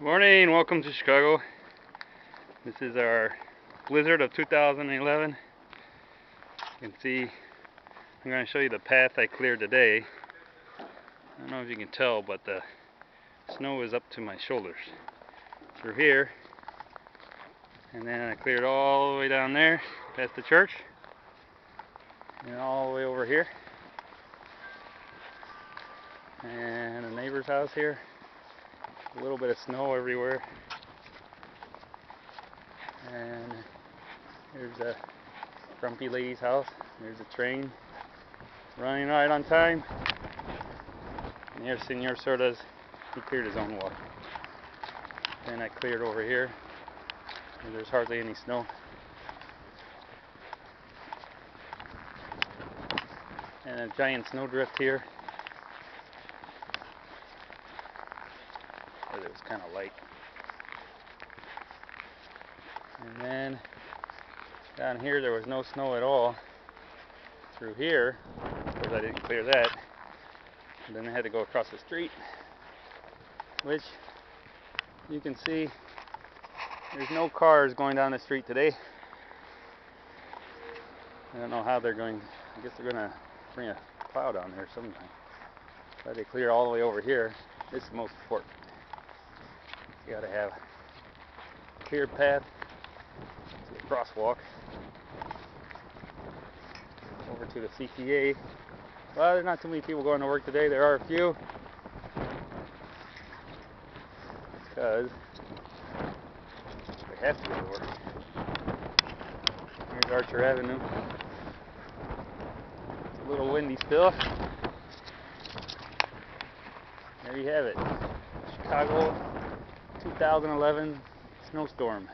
Good morning, welcome to Chicago. This is our blizzard of 2011. You can see, I'm going to show you the path I cleared today. I don't know if you can tell, but the snow is up to my shoulders. Through here, and then I cleared all the way down there, past the church, and all the way over here. And the neighbor's house here. A little bit of snow everywhere. And here's the grumpy lady's house. There's a train running right on time. And here's Senor Sorda's. He cleared his own walk. Then I cleared over here. And there's hardly any snow. And a giant snowdrift here. But it was kind of light. And then down here there was no snow at all. Through here, of course I didn't clear that. And then I had to go across the street, which you can see there's no cars going down the street today. I don't know how they're going. I guess they're going to bring a plow down there sometime. But they clear all the way over here. This is the most important. You got to have a cleared path to the crosswalk over to the CTA. Well, there's not too many people going to work today. There are a few, because they have to go to work. Here's Archer Avenue. It's a little windy still. There you have it. Chicago 2011 snowstorm.